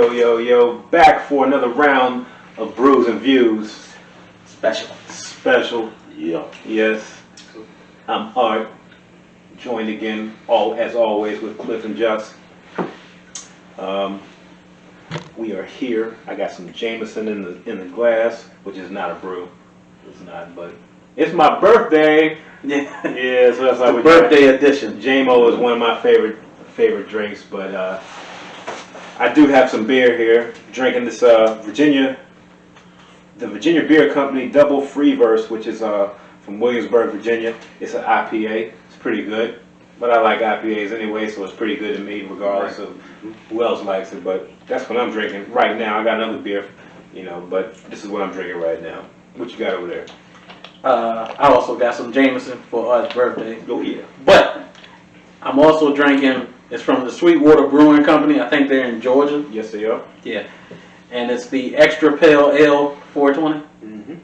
Yo, back for another round of Brews and Views. Special. Yeah. Yes. I'm Art, joined again, as always, with Cliff and Just. We are here. I got some Jameson in the glass, which is not a brew. It's not, but it's my birthday. Yeah, so that's how we birthday edition. JMO is one of my favorite drinks, but I do have some beer here. Drinking this the Virginia Beer Company Double Freeverse, which is from Williamsburg, Virginia. It's an IPA. It's pretty good, but I like IPAs anyway, so it's pretty good to me, regardless of who else likes it. But that's what I'm drinking right now. I got another beer, but this is what I'm drinking right now. What you got over there? I also got some Jameson for Art's birthday. Oh yeah. But I'm also drinking. It's from the Sweetwater Brewing Company. I think they're in Georgia. Yes, they are. Yeah. And it's the Extra Pale Ale 420. Mm-hmm.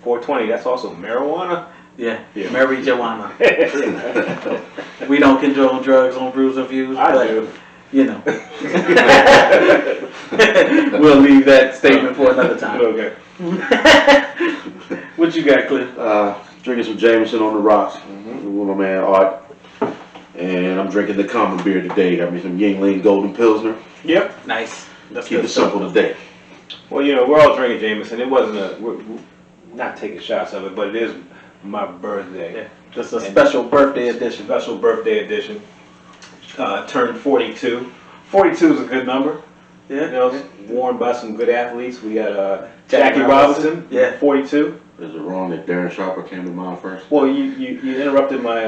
420. That's also marijuana. Yeah. Marijuana. We don't condone drugs on Brews and Views. I do. We'll leave that statement for another time. Okay. What you got, Cliff? Drinking some Jameson on the rocks with my man Art. And I'm drinking the common beer today. Got me some Yingling Golden Pilsner. Yep. Nice. That's Keep it simple today. Well, we're all drinking Jameson. It wasn't we're not taking shots of it, but it is my birthday. Yeah. Just a special birthday edition. Special birthday edition. Turned 42. 42 is a good number. Yeah. Worn by some good athletes. We got Jackie Robinson. Yeah. 42. Is it wrong that Darren Sharper came to mind first? Well, you interrupted my.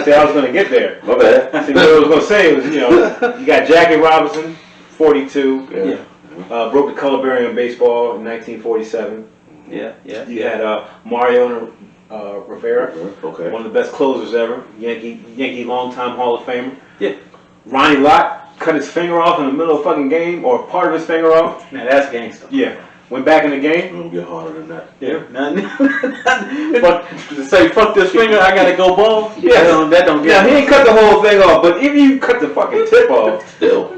See, I was going to get there. My bad. See, what I was going to say was, you got Jackie Robinson, 42. Yeah. Broke the color barrier in baseball in 1947. Yeah. You had Mariano Rivera, Okay. one of the best closers ever. Yankee longtime Hall of Famer. Yeah. Ronnie Lott cut his finger off in the middle of the fucking game, or part of his finger off. Now that's gangster. Yeah. Went back in the game. It'll get harder than that. Yeah. Fuck this finger, I gotta go ball. Yeah. That don't get. Now he ain't cut the whole thing off, but if you cut the fucking tip off, Still.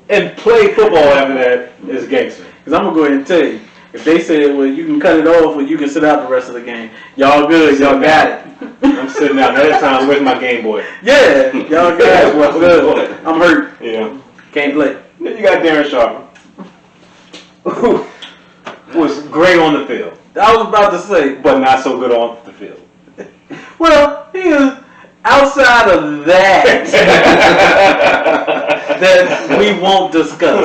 and play football after that is gangster. Because I'm gonna go ahead and tell you, if they said, well, you can cut it off or you can sit out the rest of the game, y'all good, y'all got it. I'm sitting out that time with my Game Boy. Yeah, y'all got it. What's good? I'm hurt. Yeah. Can't play. Then you got Darren Sharper, who was great on the field, I was about to say, but not so good on the field. well, he is outside of that that we won't discuss.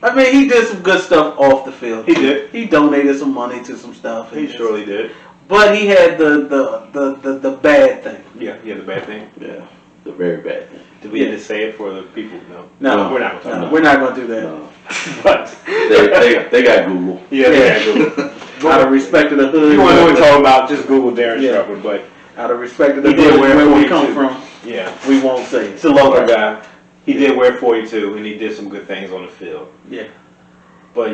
I mean, he did some good stuff off the field. He did. He donated some money to some stuff. He surely did. But he had the bad thing. Yeah, he had the bad thing. Yeah. The very bad thing. Did we just say it for the people? No, we're not going to. We're not going to do that. No. But They got Google. yeah, they got Out of respect to the hood. you want to know what we're talking about? Just Google Darren Sharper. But Out of respect to the He did hood, wear where we 42. come from, yeah, we won't say it's it. a local guy. He did wear 42, and he did some good things on the field. Yeah. But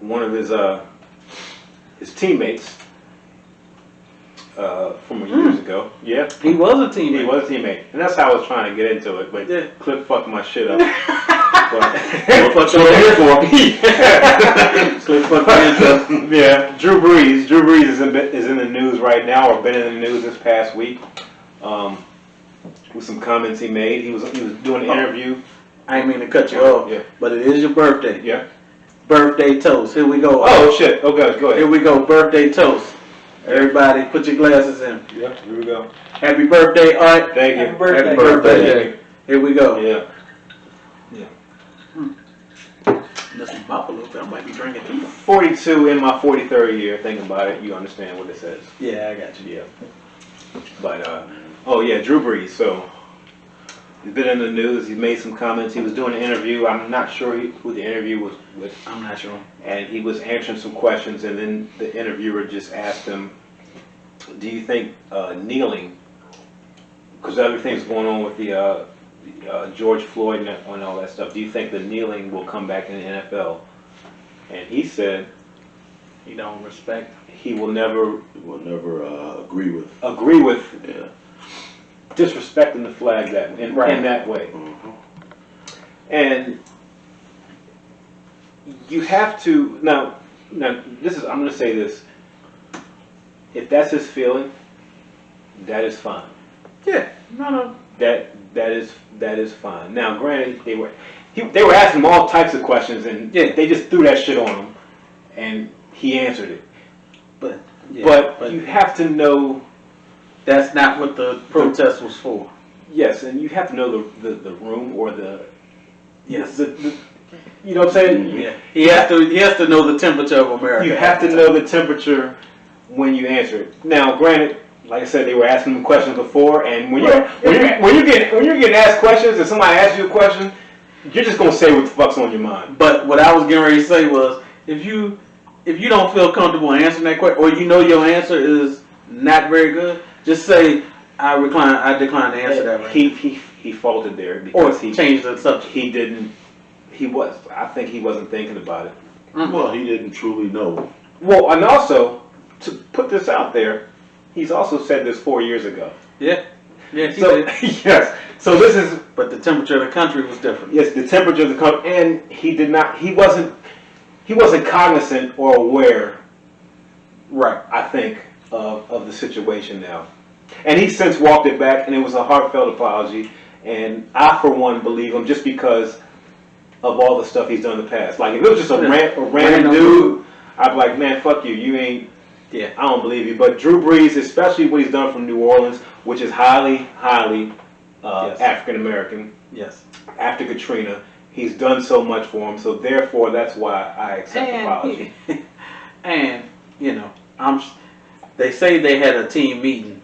one of his teammates from years ago. Yeah, He was a teammate. he was a teammate, and that's how I was trying to get into it. But Yeah. Cliff fucked my shit up. That's what you're here for. Cliff fucked the intro. Yeah, Drew Brees. Drew Brees is in the news right now, or been in the news this past week, with some comments he made. He was doing an interview. I ain't mean to cut you off, Yeah. but it is your birthday. Yeah. Birthday toast. Here we go. Oh shit. Okay, go Here ahead. we go. Birthday toast. Everybody, put your glasses in. Yeah, here we go. Happy birthday, Art. Thank you. Happy birthday. Happy birthday. Thank you. Here we go. Yeah. Listen, pop a little bit. I might be drinking too. 42 in my 43rd year. Think about it. You understand what it says. Yeah, I got you. Yeah. But, Drew Brees. So, he's been in the news. He made some comments. He was doing an interview. I'm not sure who the interview was with. I'm not sure. And he was answering some questions. And then the interviewer just asked him, do you think kneeling, because everything's going on with the George Floyd and all that stuff, do you think the kneeling will come back in the NFL? And he said He don't respect. he will never Agree with. disrespecting the flag in that way. And you have to now. This is. I'm going to say this. If that's his feeling, that is fine. Yeah. No. That is fine. Now, granted, they were asking him all types of questions, and they just threw that shit on him, and he answered it. But you have to know that's not what the protest was for. Yes, and you have to know the room or the yes. You know what I'm saying? Yeah. He has to know the temperature of America. You have to know the temperature when you answer it. Now, granted, like I said, they were asking him questions before, and when you're getting asked questions, and somebody asks you a question, you're just gonna say what the fuck's on your mind. But what I was getting ready to say was, if you don't feel comfortable answering that question, or you know your answer is not very good, just say I decline to answer that. Right. He faltered there because he changed the subject. I think he wasn't thinking about it. Mm-hmm. Well, he didn't truly know. Well, and also to put this out there, he's also said this 4 years ago. Yeah. Yeah. Yes. So this is. But the temperature of the country was different. Yes, the temperature of the country, and he did not. He wasn't cognizant or aware. Right. I think of the situation now, and he's since walked it back, and it was a heartfelt apology. And I, for one, believe him just because of all the stuff he's done in the past. Like if it was just a random dude, I'd be like, man, fuck you. You ain't. Yeah. I don't believe you. But Drew Brees, especially what he's done from New Orleans, which is highly yes. African American. Yes. After Katrina, he's done so much for him. So therefore, that's why I accept the apology. And they say they had a team meeting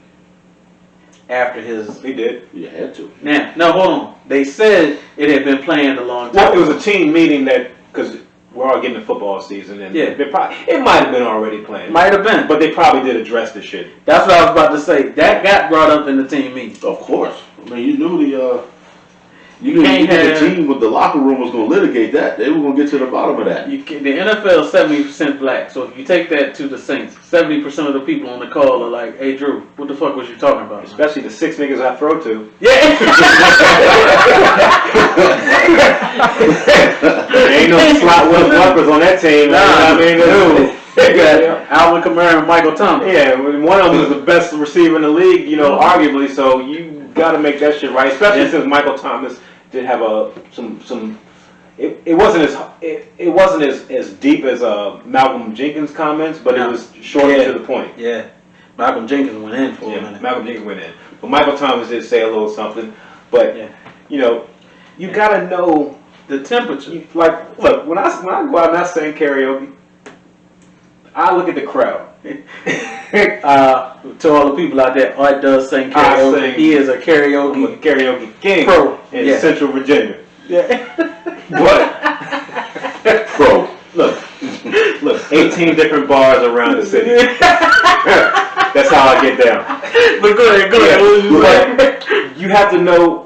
after his. They did. You had to. Now, no, hold on. They said it had been planned a long time. Well, it was a team meeting because we're all getting the football season, and it might have been already planned. Might have been, but they probably did address the shit. That's what I was about to say. That got brought up in the team meeting. Of course. I mean, you knew the team with the locker room was going to litigate that. They were going to get to the bottom of that. The NFL is 70% black, so if you take that to the Saints, 70% of the people on the call are like, "Hey, Drew, what the fuck was you talking about?" Especially the 6 niggas I throw to. Yeah. There ain't no slot weapons on that team. Nah, you know what I mean? You got Alvin Kamara and Michael Thomas. Yeah, one of them is the best receiver in the league, arguably. So you got to make that shit right, especially since Michael Thomas did have some. It wasn't as deep as Malcolm Jenkins' comments, but it was short to the point. Yeah, Malcolm Jenkins went in for a minute. Malcolm Jenkins went in, but Michael Thomas did say a little something. But you got to know the temperature. Look, when I go out and I sing karaoke, I look at the crowd. To all the people out there, Art does sing karaoke. He is a karaoke king pro in Central Virginia. Yeah. But pro. Look, 18 different bars around the city. That's how I get down. But go ahead. But you have to know.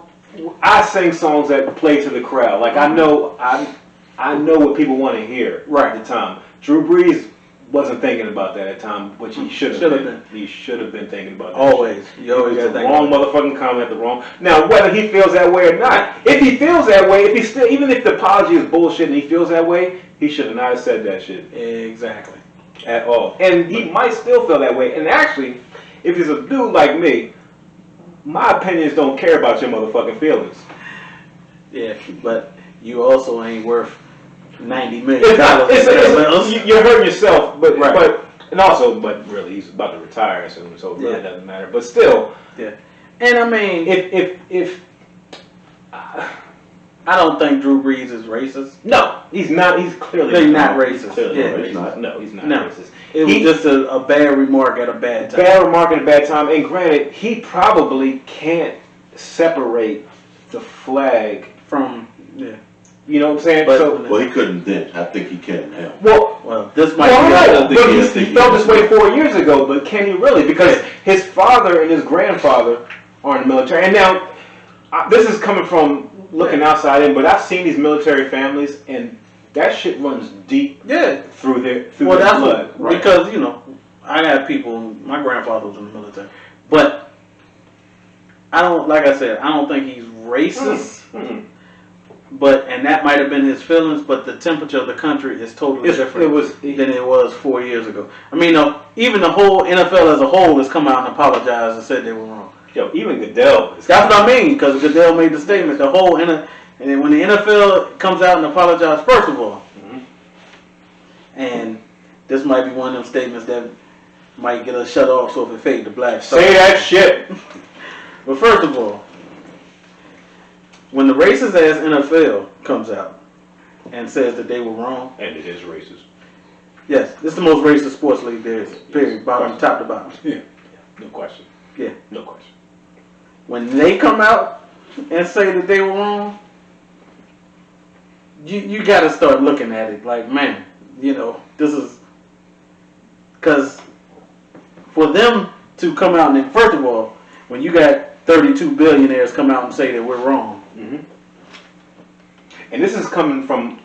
I sing songs that play to the crowd. Like I know what people want to hear at the time. Drew Brees wasn't thinking about that at the time, which he should have been. He should have been thinking about that. Always. You always got to think. Wrong motherfucking comment at the wrong. Now, whether he feels that way or not, if he feels that way, even if the apology is bullshit and he feels that way, he should have not have said that shit. Exactly. At all. And he might still feel that way. And actually, if he's a dude like me, my opinions don't care about your motherfucking feelings. Yeah, but you also ain't worth $90 million. You're hurting yourself, but really, he's about to retire soon, so it really doesn't matter. But still, And I mean, if I don't think Drew Brees is racist. No, he's not. He's clearly not racist. He's clearly not racist. No, he's not racist. It was just a bad remark at a bad time. Bad remark at a bad time. And granted, he probably can't separate the flag from You know what I'm saying? Well, he couldn't then. I think he can now. Well, this might be. But he felt this way 4 years ago. But can he really? Because his father and his grandfather are in the military. And now, this is coming from looking outside in. But I've seen these military families, and that shit runs deep. Through their blood. Because I got people. My grandfather was in the military, but I don't. Like I said, I don't think he's racist. and that might have been his feelings, but the temperature of the country is totally different than it was 4 years ago. I mean, even the whole NFL as a whole has come out and apologized and said they were wrong. Yo, even Goodell. That's what I mean, because Goodell made the statement. And when the NFL comes out and apologizes, first of all, and this might be one of them statements that might get us shut off, so if it fade to black. Say that shit. But first of all, when the racist ass NFL comes out and says that they were wrong, And it is racist. yes, this is the most racist sports league there is. Period. Bottom, top to bottom. Yeah. No question. Yeah. No question. When they come out and say that they were wrong, you got to start looking at it like, man, this is because for them to come out and first of all, when you got 32 billionaires come out and say that we're wrong. And this is coming from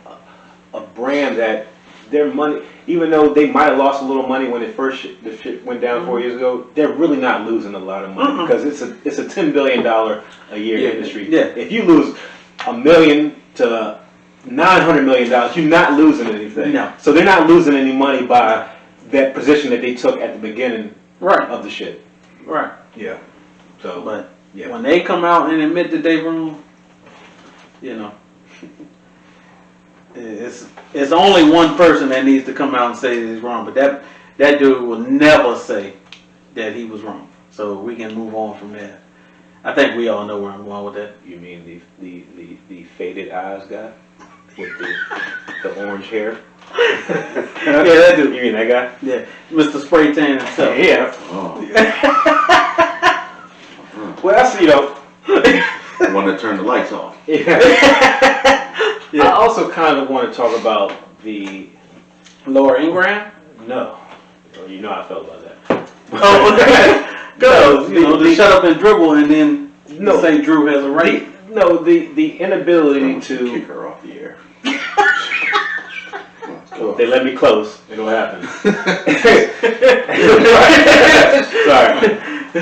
a brand that their money, even though they might have lost a little money when the shit went down 4 years ago, they're really not losing a lot of money because it's a $10 billion a year industry. Yeah. If you lose $1 million to $900 million, you're not losing anything. No. So they're not losing any money by that position that they took at the beginning of the shit. Right. Yeah. So, But yeah. when they come out and admit that they wrong, it's only one person that needs to come out and say that he's wrong. But that dude will never say that he was wrong. So we can move on from that. I think we all know where I'm going with that. You mean the faded eyes guy with the orange hair? Yeah, that dude. You mean that guy? Yeah, Mr. Spray Tan himself. Yeah. Oh. Well, that's I want to turn the lights off. Yeah. I also kind of want to talk about the Laura Ingraham. no. You know how I felt about that. Oh, okay. Go. To shut up and dribble and then say Drew has a right. The inability to kick her off the air. They let me close. It'll happen. Sorry,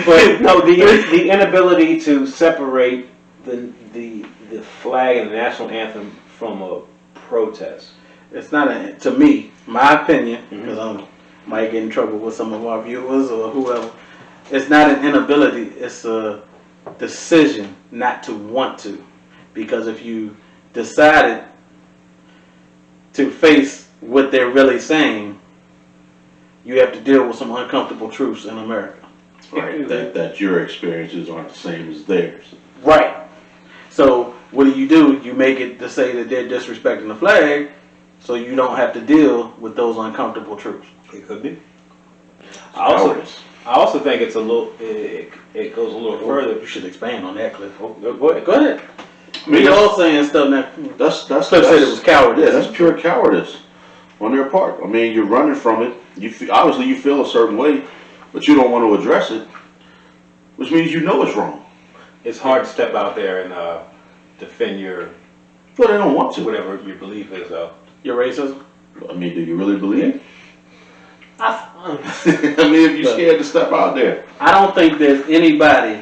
but no, the inability to separate the flag and the national anthem from a protest. It's not to me, my opinion, because I might get in trouble with some of our viewers or whoever. It's not an inability. It's a decision not to want to, because if you decided to face what they're really saying, you have to deal with some uncomfortable truths in America. Right. That your experiences aren't the same as theirs. Right. So what do? You make it to say that they're disrespecting the flag, so you don't have to deal with those uncomfortable truths. It could be. I also think it's a little. It goes a little further. You should expand on that, Cliff. Go ahead. Go ahead. I mean, We all saying stuff now. That's Cliff said it was cowardice. Yeah, that's pure cowardice on their part. I mean, you're running from it. Obviously you feel a certain way, but you don't want to address it, which means you know it's wrong. It's hard to step out there and defend your But they don't want to. whatever your belief is, though. Your racism? I mean, do you really believe? I mean, if you're scared to step out there. I don't think there's anybody,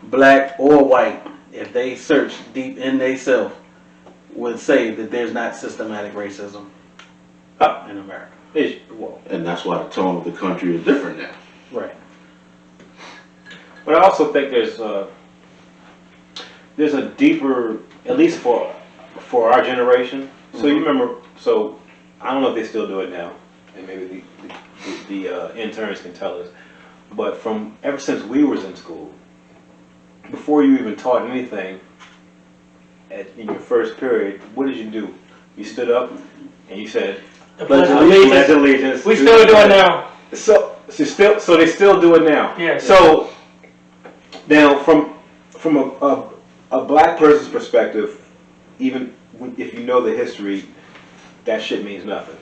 black or white, if they search deep in themselves, would say that there's not systematic racism in America. And that's why the tone of the country is different now. Right. But I also think there's a deeper, at least for our generation. So you remember, so I don't know if they still do it now, and maybe the interns can tell us. But from ever since we was in school, before you even taught anything in your first period, what did you do? You stood up and you said, Pledge "Pledge allegiance." We still do it now. So they still do it now. Yeah. So now, from a black person's perspective, even if you know the history, that shit means nothing.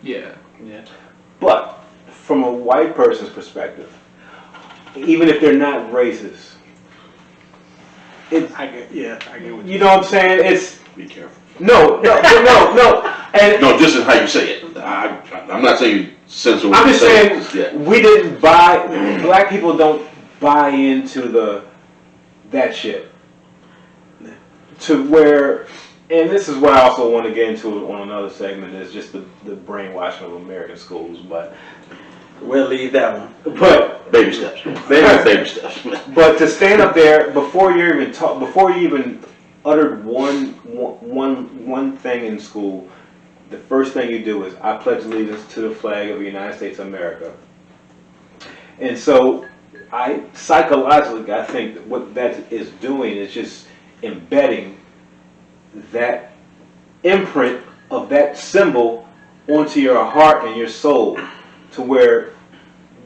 Yeah. Yeah. But from a white person's perspective, even if they're not racist, I get what you know what I'm saying? It's Be careful. no. And No, just in how you say it. I'm not saying you censor what I'm you just say. saying we didn't buy. Black people don't buy into that shit. To where And this is what I also want to get into on another segment is just the brainwashing of American schools, but we'll leave that one. But Baby steps. Baby steps. But to stand up there before you even uttered one thing in school, the first thing you do is I pledge allegiance to the flag of the United States of America. And so psychologically, I think that what that is doing is just embedding that imprint of that symbol onto your heart and your soul, to where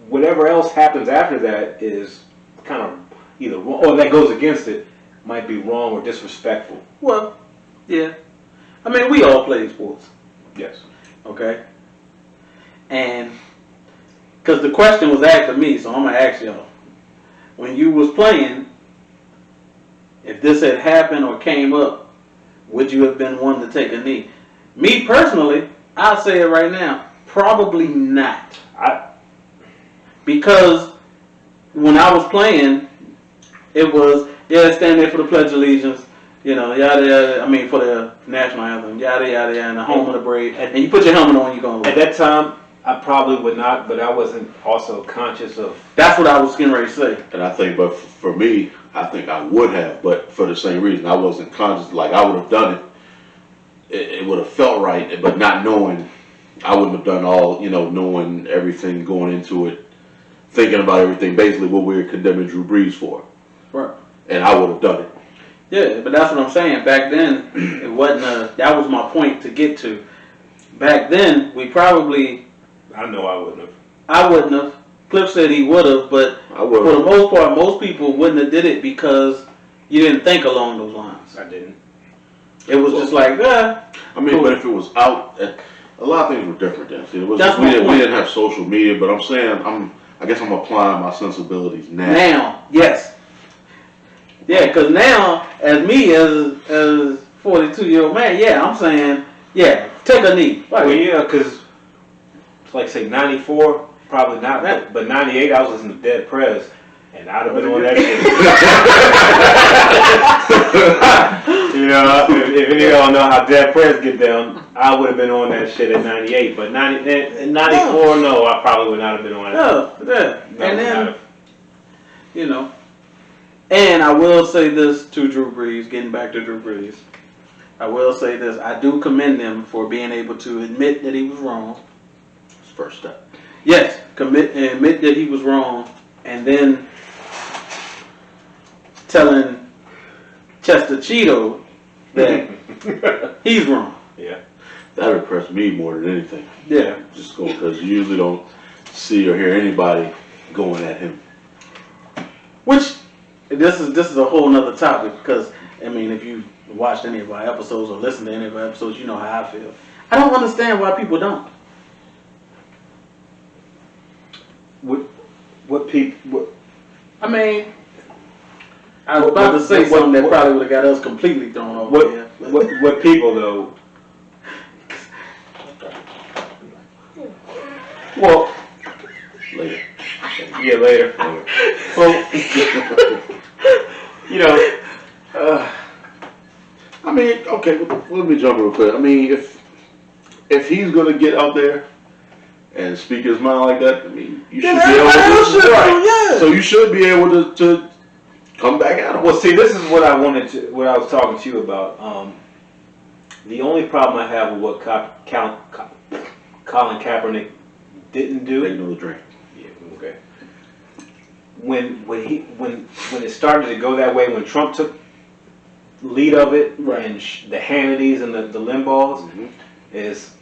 whatever else happens after that is kind of either wrong, or that goes against it, might be wrong or disrespectful. Well, yeah. I mean, we all play sports. Yes. Okay? And, because the question was asked of me, so I'm going to ask y'all. When you was playing, if this had happened or came up, would you have been one to take a knee? Me personally, I'll say it right now, probably not. Because when I was playing, it was, stand there for the Pledge of Allegiance, yada, yada, I mean, for the national anthem, yada, yada, yada, and the home of the brave. And you put your helmet on, you're going to At that time, I probably would not, but I wasn't also conscious of... That's what I was getting ready to say. And I think, but for me, I think I would have, but for the same reason. I wasn't conscious, like I would have done it. It would have felt right, but not knowing, I wouldn't have done all, knowing everything going into it, thinking about everything, basically what we were condemning Drew Brees for. Right. And I would have done it. Yeah, but that's what I'm saying. Back then, it wasn't that was my point to get to. Back then, we probably... I know I wouldn't have. I wouldn't have. Cliff said he would have, but for the most part, most people wouldn't have did it because you didn't think along those lines. I didn't. It was just like, I mean, cool. But if it was out, a lot of things were different then. See, That's we didn't have social media, but I'm saying, I guess I'm applying my sensibilities now. Now, yes. Yeah, because now, as me, as 42-year-old man, yeah, I'm saying, yeah, take a knee. Well, yeah, because, like, say, 94, probably not, but 98, I was listening to Dead Prez, and I'd have been on that shit. If any of y'all know how Dead Prez get down, I would have been on that shit at 98, but 94, no, I probably would not have been on it. Yeah. And then, and I will say this to Drew Brees, getting back to Drew Brees. I will say this, I do commend him for being able to admit that he was wrong. It's first step. Yes, admit that he was wrong, and then telling Chester Cheeto that he's wrong. Yeah. That impressed me more than anything. Yeah. Just going, because you usually don't see or hear anybody going at him. Which, this is a whole nother topic, because, I mean, if you watched any of our episodes or listened to any of our episodes, you know how I feel. I don't understand why people don't. What people... I mean, I was about to say something that probably would have got us completely thrown off. What people, though... Well... Later. Yeah, later. Well... I mean, okay, let me jump real quick. I mean, if he's going to get out there and speak his mind like that, I mean, you should be able to. Right. So you should be able to come back at him. Well, see, this is what I was talking to you about. The only problem I have with what Colin Kaepernick didn't do. Take another drink. Yeah, okay. When it started to go that way, when Trump took lead of it, right, and the Hannitys and the Limbaughs, is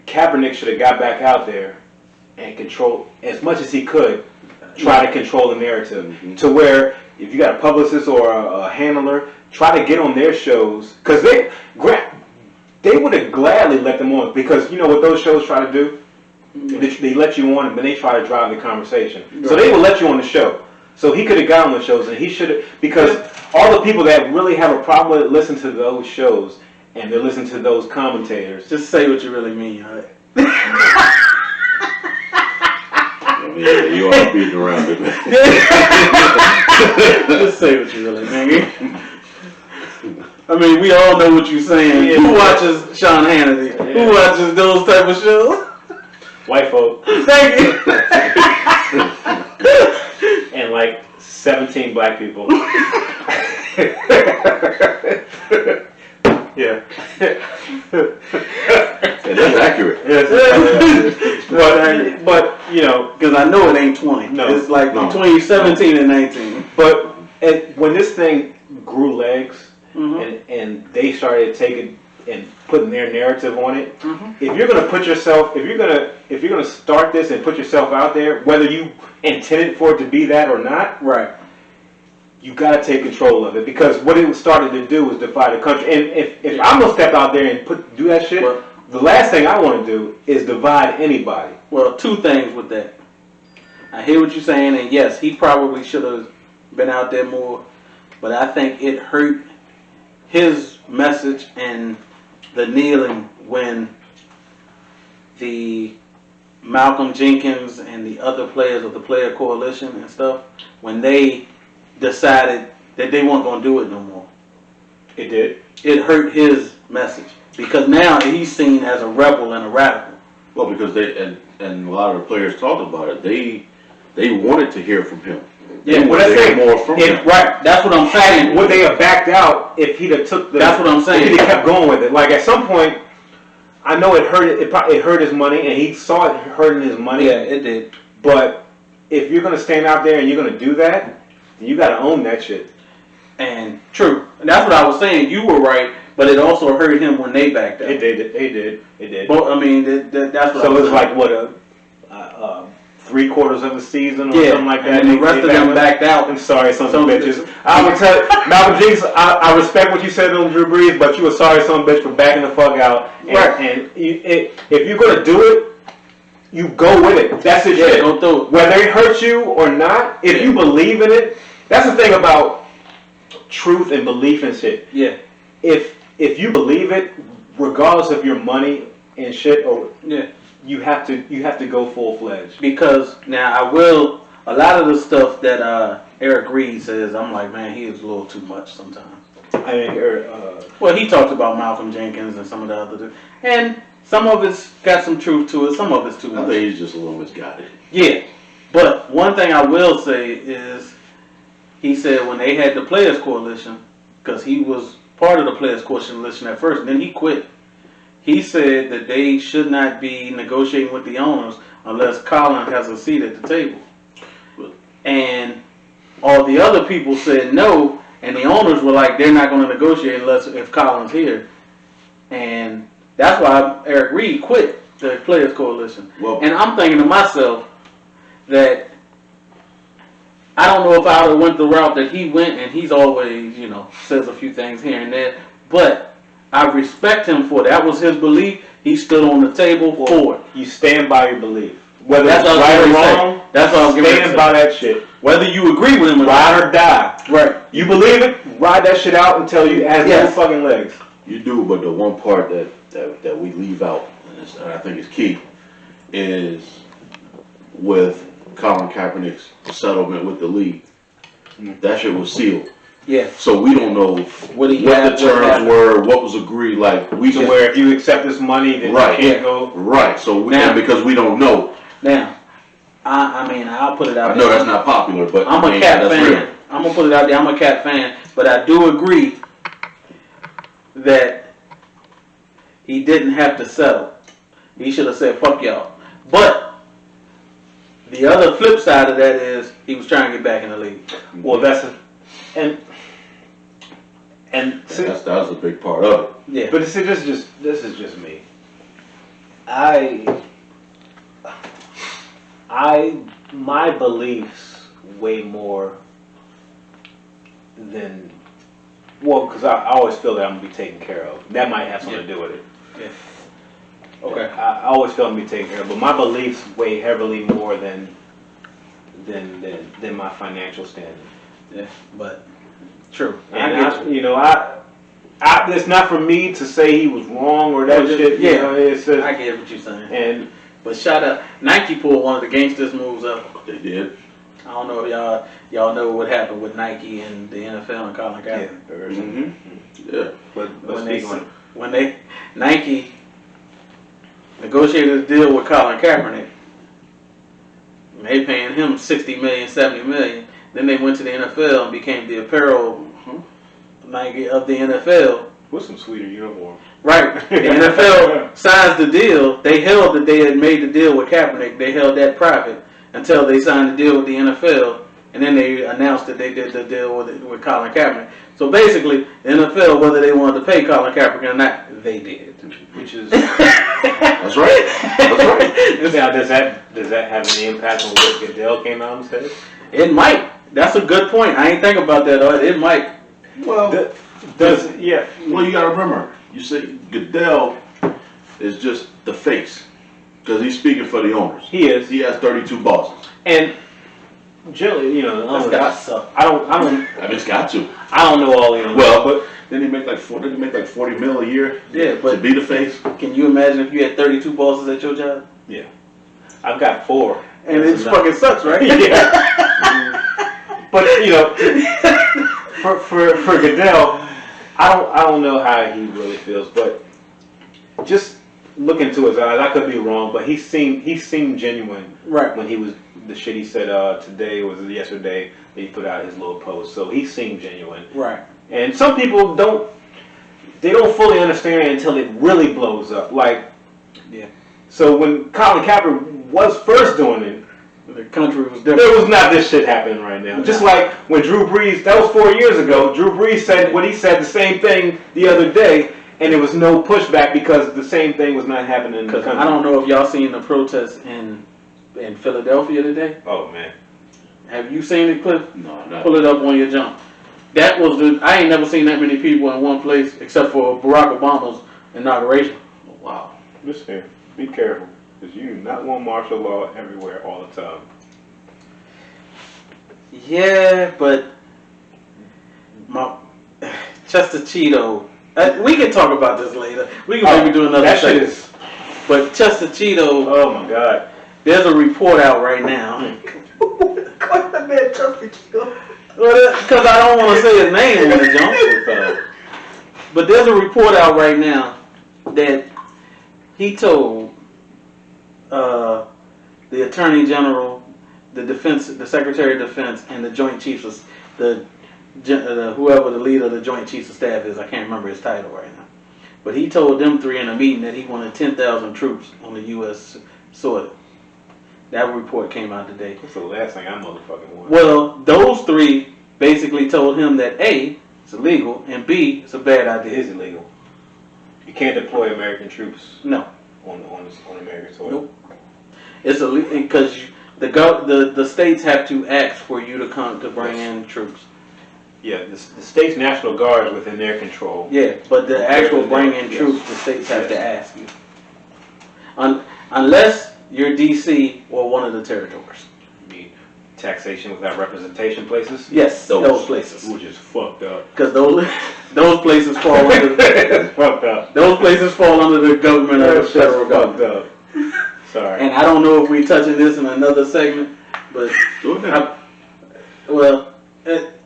Kaepernick should have got back out there and control as much as he could, try to control the narrative to where if you got a publicist or a handler, try to get on their shows, because they would have gladly let them on, because you know what those shows try to do? They let you on, but they try to drive the conversation. Right. So they will let you on the show. So he could have got on the shows, and he should have, because all the people that really have a problem with it listen to those shows, and they're listening to those commentators. Just say what you really mean, all right? Yeah, you are beating around it, man. Just say what you really mean. I mean, we all know what you're saying. Yeah. Who watches Sean Hannity? Yeah. Who watches those type of shows? White folk. Thank you. And like 17 black people. Yeah. And that's accurate. But you know, Because I know it ain't 20. No. It's like No. between 17 and 19. but when this thing grew legs Mm-hmm. and they started taking and putting their narrative on it, Mm-hmm. if you're gonna put yourself, if you're gonna start this and put yourself out there, whether you intended for it to be that or not, Right. you gotta take control of it, because what it started to do was divide the country. And if I'm gonna step out there and do that shit, Well- the last thing I want to do is divide anybody. Well, two things with that. I hear what you're saying, and yes, he probably should have been out there more, but I think it hurt his message and the kneeling when the Malcolm Jenkins and the other players of the player coalition and stuff, when they decided that they weren't going to do it no more. It did. It hurt his message because now he's seen as a rebel and a radical. Well, because they and a lot of the players talked about it. They wanted to hear from him. Yeah, They what wanted I to say, hear more from him. Right, that's what I'm saying. Would they have backed out if he'd have took the? That's what I'm saying. If he'd have kept going with it. Like at some point, I know it hurt. It hurt his money, and he saw it hurting his money. Yeah, it did. But if you're gonna stand out there and you're gonna do that, then you gotta own that shit. And true. And that's what I was saying. You were right, but it also hurt him when they backed out. It did. But, I mean, that's what I So was it was saying. like what 3/4 of the season or Yeah, something like that. and the rest of them backed out. I'm sorry, sons of Some bitches. I would tell Malcolm Jenkins, I respect what you said on Drew Brees, but you a sorry son of a bitch for backing the fuck out. And, Right. And if you're gonna do it, you go with it. That's the shit. Go through it. Whether it hurts you or not, if you believe in it, that's the thing about truth and belief and shit. Yeah. If you believe it, regardless of your money and shit, or Yeah. you have to go full fledged. Because now a lot of the stuff that Eric Reed says, I'm like, man, he is a little too much sometimes. I mean, Well, he talks about Malcolm Jenkins and some of the other, and some of it's got some truth to it, some of it's too I much. think he's just a little misguided. Yeah, but one thing I will say is, he said when they had the Players Coalition, because he was part of the Players Coalition at first, and then he quit. He said that they should not be negotiating with the owners unless Colin has a seat at the table. And all the other people said no, and the owners were like, they're not going to negotiate unless if Colin's here. And that's why Eric Reed quit the Players Coalition. Well, And I'm thinking to myself that I don't know if I would have went the route that he went, and he's always, says a few things here and there, but I respect him for that. That was his belief. He stood on the table for it. you stand by your belief, whether That's it's what I was right or gonna say. wrong. That's what I was gonna Stand say. by that shit. Whether you agree with him or not. Ride or die. Right. You believe it, ride that shit out until you has Yes. no fucking legs. you do, but the one part that we leave out, and I think is key, is with Colin Kaepernick's settlement with the league. That shit was sealed. Yeah. So we don't know What he what had, the what terms happened. were, what was agreed. Like we So just where if you accept this money, then Right. you can't go. right. So we, Now- and because we don't know. Now, I mean, I'll put it out I there. know that's not popular, but I'm I a mean, Cat that's fan. real. I'm gonna put it out there. I'm a Cat fan, but I do agree that he didn't have to settle. He should have said, "Fuck y'all." But the other flip side of that is he was trying to get back in the league. Well, and see, That was a big part of it. Yeah. but see, this is just me. My beliefs weigh more than, well, because I always feel that I'm gonna be taken care of. That might have something to do with it. Yeah. Okay. I always feel I'm gonna be taken care of, but my beliefs weigh heavily more than my financial standing. Yeah. But true. And it's not for me to say he was wrong or that shit. Yeah. You know, it's just, I get what you're saying. and But shout out, Nike pulled one of the gangstest moves ever. They did. I don't know if y'all know what happened with Nike and the NFL and Colin Kaepernick. Mm-hmm. Yeah. But when they Nike negotiated a deal with Colin Kaepernick, they paying him $60 million, $70 million. Then they went to the NFL and became the apparel Nike of the NFL. with some sweeter uniform. Right. The NFL signs the deal. They held that they had made the deal with Kaepernick. They held that private until they signed the deal with the NFL. And then they announced that they did the deal with Colin Kaepernick. So basically, the NFL, whether they wanted to pay Colin Kaepernick or not, they did. Which is That's right. That's right. now, does that have any impact on what Goodell came out and said? It might. That's a good point. I ain't think about that. It might. Well, Yeah. well, you gotta remember, you say Goodell is just the face because he's speaking for the owners. He is. He has 32 bosses, And generally, That's gotta suck. I don't I mean, it's got to. I don't know all the Well, but then he make like 40 mil a year. Yeah, but to be the face. Can you imagine if you had 32 bosses at your job? Yeah. I've got 4. And it fucking sucks, right? Yeah. But for Goodell, I don't know how he really feels, but just look into his eyes. I could be wrong, but he seemed genuine. Right. When he was the shit he said today was yesterday that he put out his little post. So he seemed genuine. Right. And some people don't fully understand it until it really blows up. Like, Yeah. so when Colin Kaepernick was first doing it, The country was different. there was not this shit happening right now. Just like when Drew Brees, that was 4 years ago, Drew Brees said what he said the same thing the other day, and there was no pushback because the same thing was not happening in the country. I don't know if y'all seen the protests in Philadelphia today. Oh, man. Have you seen it, Cliff? No, not. Pull it up on your jump. That was I ain't never seen that many people in one place except for Barack Obama's inauguration. Wow. Listen here, be careful, because you do not want martial law everywhere all the time. Yeah, but Chester Cheeto. We can talk about this later. We can maybe do another that shit segment. is. But Chester Cheeto. Oh my God. There's a report out right now. Because I don't want to say his name on the jump. But there's a report out right now that he told the Attorney General, the Secretary of Defense, and the Joint Chiefs of whoever the leader of the Joint Chiefs of Staff is. I can't remember his title right now. But he told them three in a meeting that he wanted 10,000 troops on the U.S. soil. That report came out today. That's the last thing I motherfucking want. Well, those three basically told him that A, it's illegal, and B, it's a bad It idea. is illegal. You can't deploy American troops No. on American soil. Nope. It's illegal because the states have to ask for you to come to bring in troops. Yeah, the state's National Guard is within their control. Yeah, but the actual bring in Yes. troops, the states have to ask you. Unless you're DC or one of the territories. You mean taxation without representation places? Yes, those places. Which is fucked up. Because those places fall under It's fucked up. those places fall under the government of the federal fucked government. up. Sorry. And I don't know if we're touching this in another segment, but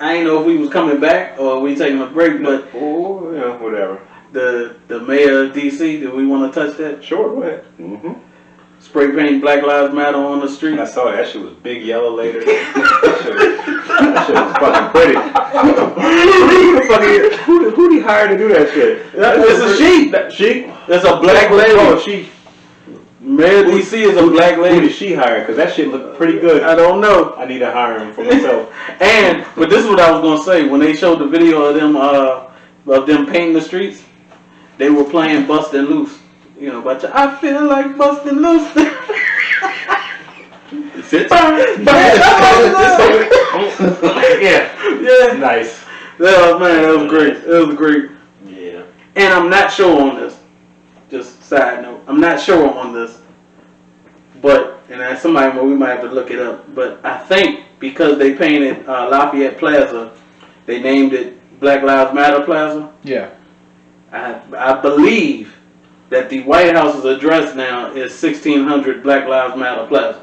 I ain't know if we was coming back or we taking a break. But Whatever. the mayor of DC, do we want to touch that? Sure, go ahead. Mm-hmm. Spray paint Black Lives Matter on the street. I saw that shit was big yellow later. that shit was fucking pretty. Who did he hire to do that shit? It's a she. She? It's a black lady. Oh, she. Mayor of DC is a black Who lady. did she hire? Because that shit looked pretty good. I don't know. I need to hire him for myself. But this is what I was gonna say. When they showed the video of them painting the streets, they were playing Bustin' Loose. You know, but I feel like busting loose. It fits. Yeah. Nice. Yeah, man, that was great. It was great. Yeah. And I'm not sure on this. Just side note, I'm not sure on this. But and as somebody, we might have to look it up. But I think because they painted Lafayette Plaza, they named it Black Lives Matter Plaza. Yeah. I believe that the White House's address now is 1600 Black Lives Matter Plaza.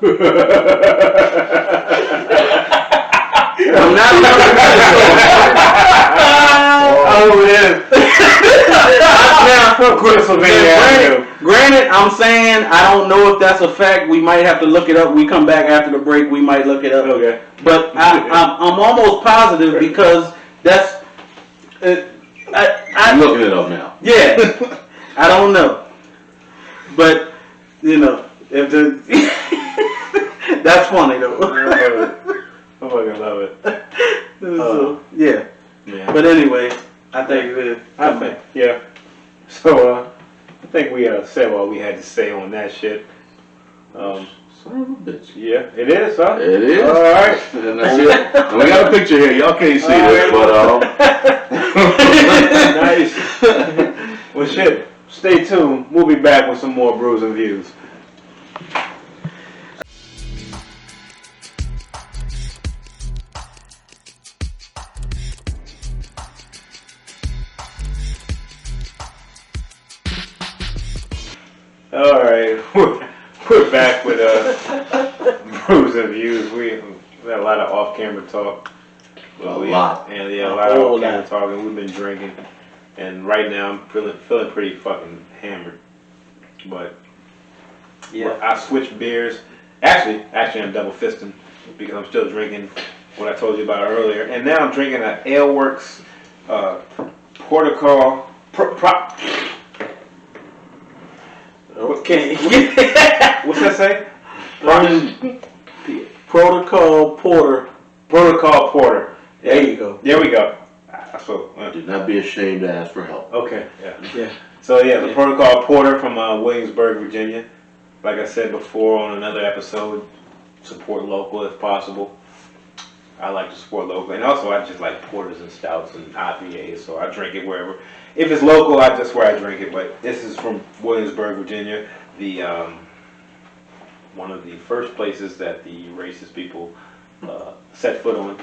I'm not 100% sure. Oh, it is. Now, granted, I'm saying I don't know if that's a fact. We might have to look it up. We come back after the break. We might look it up. Okay. But I'm almost positive because that's. I'm looking it up now. Yeah. I don't know. But if the that's funny though. I fucking love it. So, yeah. But anyway, I think it is. Yeah. So I think we said what we had to say on that shit. Son of a bitch. Yeah, it is, huh? It is. All right. And that's it. And we got a picture here. Y'all can't see this, but nice. Well, shit. Stay tuned. We'll be back with some more Brews and Views. All right, we're back with Brews and Views. We had a lot of off-camera talk. A lot. And a lot of off-camera talk, and we've been drinking. And right now I'm feeling pretty fucking hammered. But yeah, I switched beers. Actually, I'm double fisting because I'm still drinking what I told you about earlier. And now I'm drinking an Ale Works Protocol. Okay. What's that say? Protocol Porter. Protocol Porter. There you go. There we go. So, do not be ashamed to ask for help. Okay. Yeah. So the Protocol Porter from Williamsburg, Virginia. Like I said before on another episode, support local if possible. I like to support local, and also I just like porters and stouts and IPAs, so I drink it wherever. If it's local, that's where I drink it. But this is from Williamsburg, Virginia, the one of the first places that the racist people set foot on.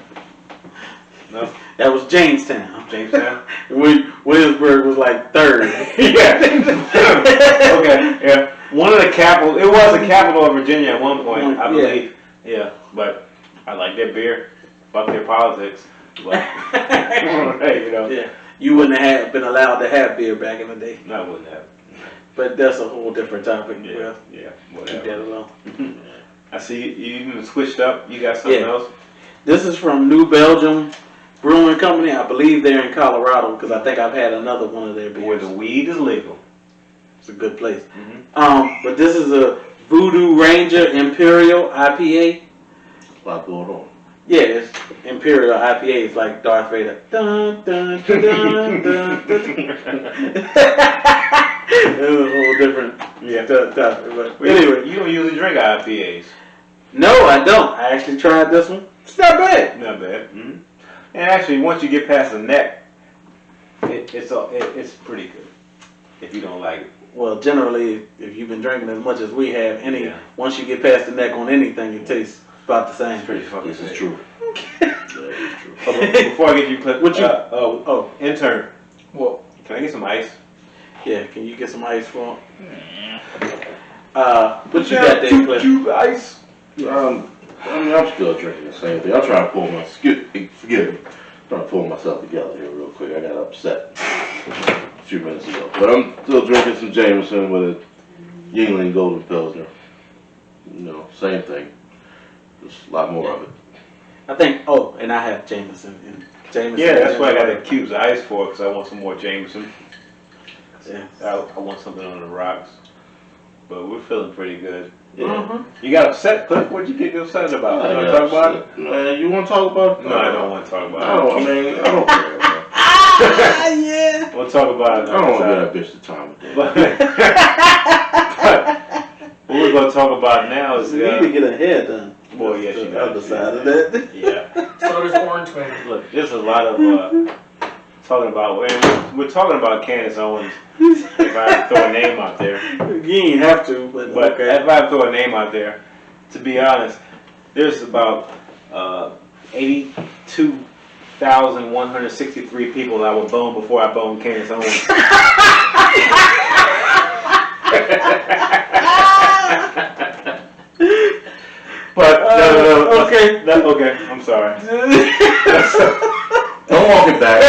No, that was Jamestown. Williamsburg was like third. Yeah. Okay. Yeah. One of the capital. It was the capital of Virginia at one point, I believe. Yeah. But I like their beer. Fuck their politics. But, Yeah. You wouldn't have been allowed to have beer back in the day. No, I wouldn't have. But that's a whole different topic. Yeah. Whatever. Keep that alone. I see you even switched up. You got something else? This is from New Belgium Brewing Company. I believe they're in Colorado because I think I've had another one of their beers. Where the weed is legal. It's a good place. Mm-hmm. But this is a Voodoo Ranger Imperial IPA. A lot going on. Yeah, it's Imperial IPA. It's like Darth Vader. Dun, dun, dun, dun, dun, dun. It was a whole different topic. But anyway, you don't usually drink IPAs. No, I don't. I actually tried this one. It's not bad. Not bad. Mm-hmm. And actually, once you get past the neck, it's pretty good. If you don't like it. Well, generally, if you've been drinking as much as we have, once you get past the neck on anything, it tastes about the same. It's pretty fucking This is true. Before I get you clipped, intern. Well, can I get some ice? Yeah, can you get some ice for him? What you got there, Cliff? Ice. I'm still drinking the same thing. I'm trying to pull forgive me. I'm trying to pull myself together here real quick. I got upset a few minutes ago. But I'm still drinking some Jameson with a Yingling Golden Pilsner. Same thing. Just a lot more of it. I think, and I have Jameson. Yeah, that's why I got the cubes of ice for, because I want some more Jameson. Yeah. I want something on the rocks. But we're feeling pretty good. Yeah. Mm-hmm. You got upset, Cliff? What'd you get upset about? You want to talk about it? Man, you want to talk about it? No, I don't want to talk about it. I don't care, man. Yeah. We'll talk about it. I don't want to get that bitch the time of day. But what we're going to talk about now is... You need to get her hair done. Well, yeah, she the does. other side of that. Yeah. So does Orange Twin. Look, there's a lot of talking about... We're talking about Candace Owens. If I throw a name out there. You ain't have to, but okay. If I throw a name out there, to be honest, there's about 82,163 people that I would bone before I bone Candace Owens. But okay, I'm sorry. Don't walk it back.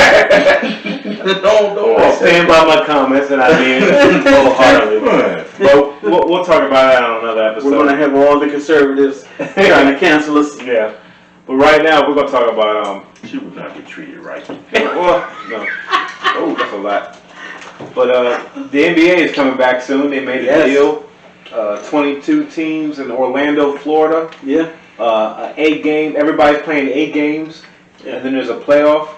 I stand by my comments, and I mean it wholeheartedly. But we'll talk about that on another episode. We're gonna have all the conservatives trying to cancel us. Yeah. But right now, we're gonna talk about She would not get treated right. Well, no. Oh, that's a lot. But the NBA is coming back soon. They made a deal. 22 teams in Orlando, Florida. Yeah. 8 game. Everybody's playing 8 games, and then there's a playoff.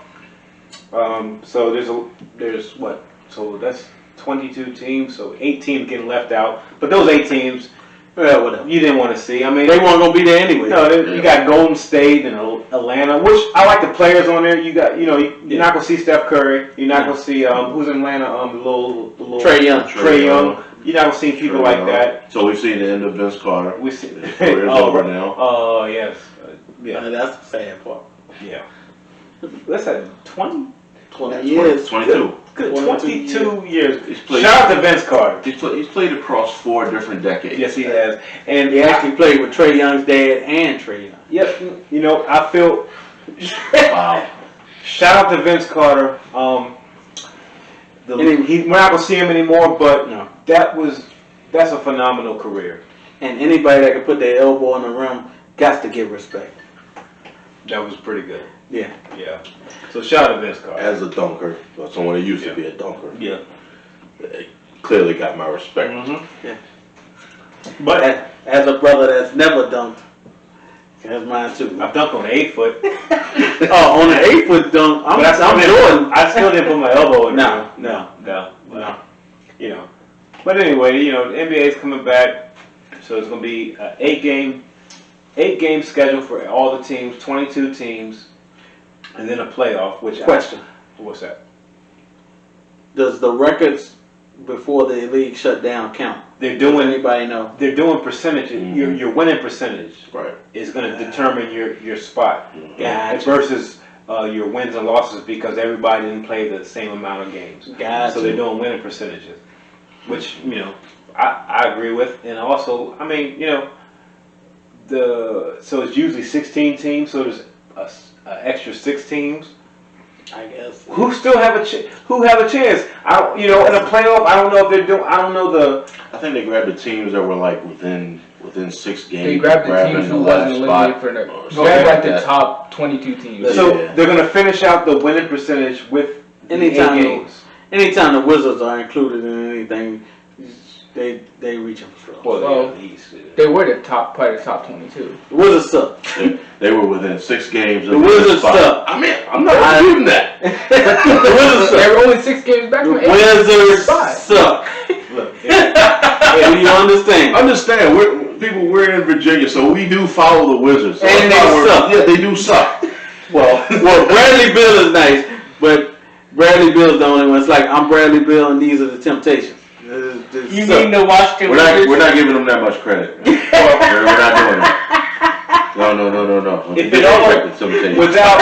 So there's what? So that's 22 teams. So 8 teams getting left out. But those 8 teams, Well, whatever. you didn't want to see. I mean, They weren't gonna be there anyway. no, you got Golden State and Atlanta, which I like the players on there. You got, you're not gonna see Steph Curry. You're not gonna see who's in Atlanta, the little Trae Young. Trae Young. You're not gonna see people like that. So we've seen the end of Vince Carter. We see. His career's over now. Oh yes, yeah, That's the sad part. yeah. What's that? 20? 20 years. 22. Good. 22 22 years. He's played- Shout out to Vince Carter. He's played across 4 different decades. Yes, he has. And He actually played with Trae Young's dad and Trae Young. yep. I feel. Wow. Shout out to Vince Carter. We're not gonna see him anymore, but No. that's a phenomenal career. And anybody that can put their elbow on the rim got to get respect. That was pretty good. Yeah. Yeah. So shout out to Vince Carter. As a dunker, or someone who used to be a dunker, Yeah. clearly got my respect. Yeah. But As a brother that's never dunked, that's mine too. I've dunked on the 8 foot. Oh, on an 8-foot dunk, I'm Jordan. I still didn't put my elbow in No. But anyway, the NBA is coming back, so it's gonna be an 8 game schedule for all the teams, 22 teams, and then a playoff. Question: What's that? Does the records before the league shut down count? They're Does doing anybody know? They're doing percentage. Your winning percentage Right. is going to determine your spot Gotcha. versus your wins and losses because everybody didn't play the same amount of games. Gotcha. So they're doing winning percentages, which I agree with. And also, I mean, so it's usually 16 teams. So there's an extra 6 teams. I guess. Who still have a chance? I don't, in a playoff. I don't know if they're doing. I don't know the. I think they grabbed the teams that were like within 6 games. They grabbed the teams who wasn't eliminated for the. Grabbed like the top 22 teams. So they're gonna finish out the winning percentage with Anytime 8 games. Anytime the Wizards are included in anything, they reaching for trouble. Well, at least. They were part of the top 22. The Wizards suck. They were within 6 games. The Wizards suck. I mean, I'm not disputing that. The Wizards They suck. were only 6 games back The from 8. Wizards Five. suck. Look, Do you understand? Understand, we're in Virginia, so we do follow the Wizards. So And they suck. Yeah, they do suck. Well, Bradley Beal is nice, but Bradley Beal's the only one. It's like I'm Bradley Beal, and these are the Temptations. You mean the Washington We're Wizards? not giving them that much credit. We're not doing that. No. If it all without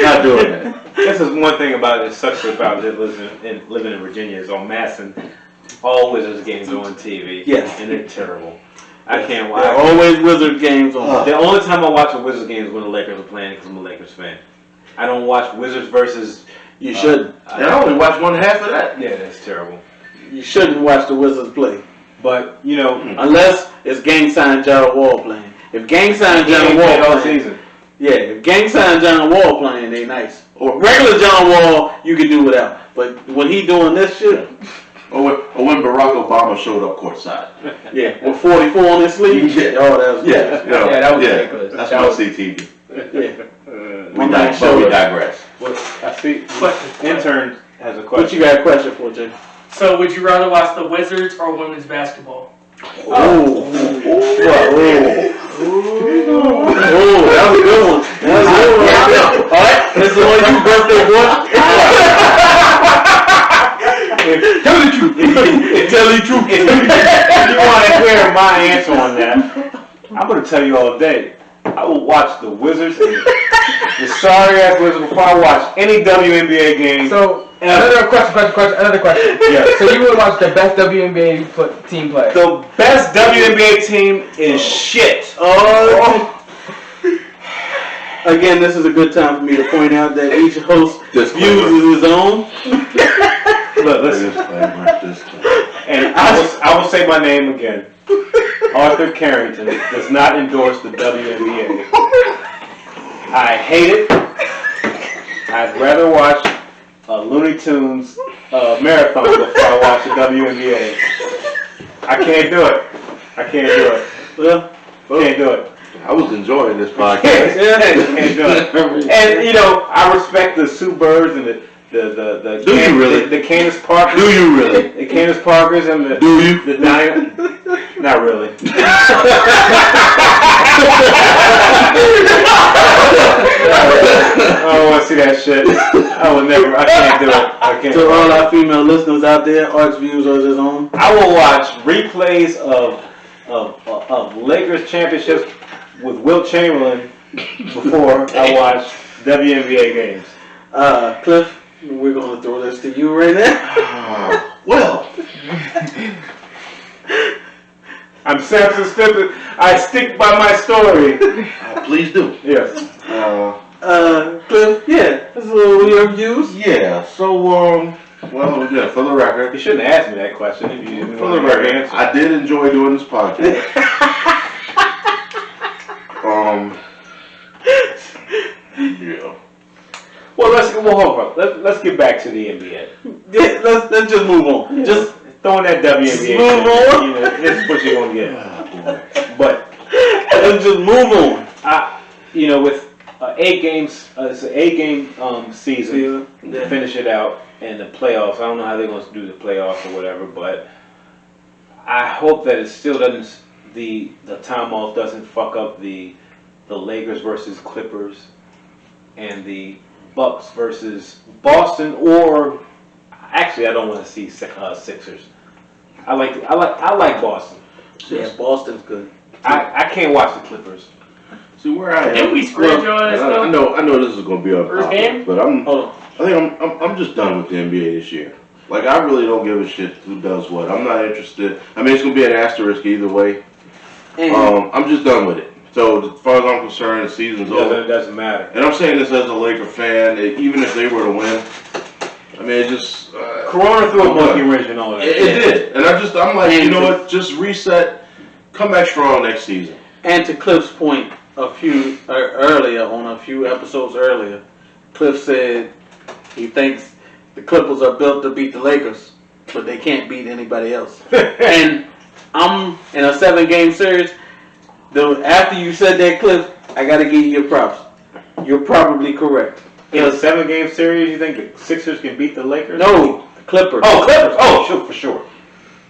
not doing that. this is one thing about it. Sucks about living in Virginia is on massing all Wizards games on TV. Yes. And they're terrible. I can't There watch. are always Wizard games on. The only time I watch a Wizards game is when the Lakers are playing because I'm a Lakers fan. I don't watch Wizards versus. You shouldn't. And I only watched one half of that. Yeah, that's terrible. You shouldn't watch the Wizards play But unless it's Gang Sign John Wall playing. If Gang Sign he John ain't played Wall all playing, season. yeah. If Gang Sign John Wall playing, they nice. Or regular John Wall, you can do without. But when he doing this shit, Or when Barack Obama showed up courtside. yeah, with 44 on his sleeve, Yeah. oh, that was Yeah, that was ridiculous. That's That my was- CTV. yeah. We man showed we up. digress. Well, I see. Intern has a What question. you got a question for, Jay? So would you rather watch the Wizards or women's basketball? Oh, that was a good one. That was a good one. Right there. All right, this is the one you birthday boy. Tell the truth. Tell the truth. If you want to hear my answer on that, I'm going to tell you all day. I will watch the Wizards, the sorry ass Wizards, before I watch any WNBA game. So, another question. Yeah. So you would watch the best WNBA team play? The best WNBA team is shit. Oh, Again, this is a good time for me to point out that each host views his own. Look, listen. And I will say my name again. Arthur Carrington does not endorse the WNBA. I hate it. I'd rather watch a Looney Tunes marathon before I watch the WNBA. I can't do it. Well, Can't do it. I was enjoying this podcast. Can't do it. And you know, I respect the Sue Birds and the Candace Parkers. Do you really? The Candace Parkers and the Do you? the Diana. Not really. I don't want to see that shit. I will never. I can't do it. I can't. to all our female listeners out there, Art's views are his own. I will watch replays of Lakers championships with Wilt Chamberlain before I watch WNBA games. Cliff, we're going to throw this to you right now. Well, I'm Samson Steph. I stick by my story. please do. Yes. Cliff, yeah, this is your views. Yeah. So, well, yeah. For the record, You shouldn't have asked me that question if you didn't for want the to hear the record, answer. I did enjoy doing this podcast. Yeah. Well, let's get back to the NBA. Yeah, let's just move on. Just Throwing that WNBA. Move on. You know, this is what you're gonna get. But let's just move on. with 8 games, it's an 8-game season. Yeah. Finish it out in the playoffs. I don't know how they're going to do the playoffs or whatever, but I hope that it still doesn't. The timeout doesn't fuck up the Lakers versus Clippers and the Bucks versus Boston, or actually I don't want to see Sixers. I like Boston. Yeah, Boston's good. I can't watch the Clippers. See where I am. Didn't we spread your ass I know this is gonna be First game? but Hold on. I'm just done with the NBA this year. Like, I really don't give a shit who does what. I'm not interested. I mean, it's gonna be an asterisk either way. And I'm just done with it. So as far as I'm concerned, the season's over. It doesn't matter. And I'm saying this as a Laker fan. Even if they were to win, I mean, it just Corona threw a monkey wrench and all that. it did. And I'm like, you know what? Just reset. Come back strong next season. And to Cliff's point, a few episodes earlier, Cliff said he thinks the Clippers are built to beat the Lakers, but they can't beat anybody else. And I'm in a 7-game series. After you said that, Cliff, I got to give you your props. You're probably correct. In a 7-game series, you think the Sixers can beat the Lakers? No, the Clippers. Oh, Clippers. Oh, sure, for sure.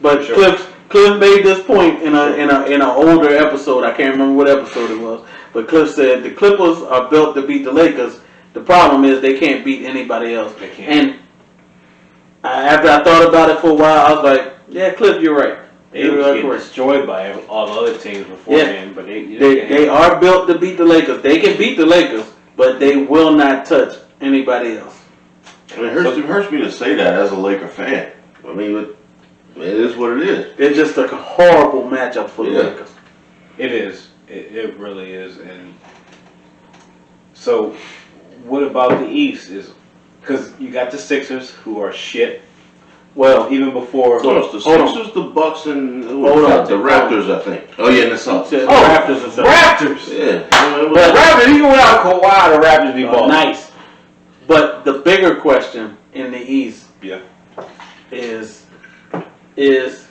But Sure. Cliff made this point in an older episode. I can't remember what episode it was. But Cliff said the Clippers are built to beat the Lakers. The problem is they can't beat anybody else. They can't. And after I thought about it for a while, I was like, yeah, Cliff, you're right. They was getting destroyed by all the other teams beforehand, but They are built to beat the Lakers. They can beat the Lakers, but they will not touch anybody else. I mean, it hurts me to say that as a Laker fan. I mean, it is what it is. It's just a horrible matchup for the Lakers. It is. It really is. And so, what about the East? Because you got the Sixers, who are shit. Well, Even before. No, it's the Sixers, the Bucks, and the Raptors, I think. Oh yeah, and the Suns. Raptors and stuff. Raptors! Yeah. But Raptors, even without Kauai, the Raptors be balling. Nice. But the bigger question in the East is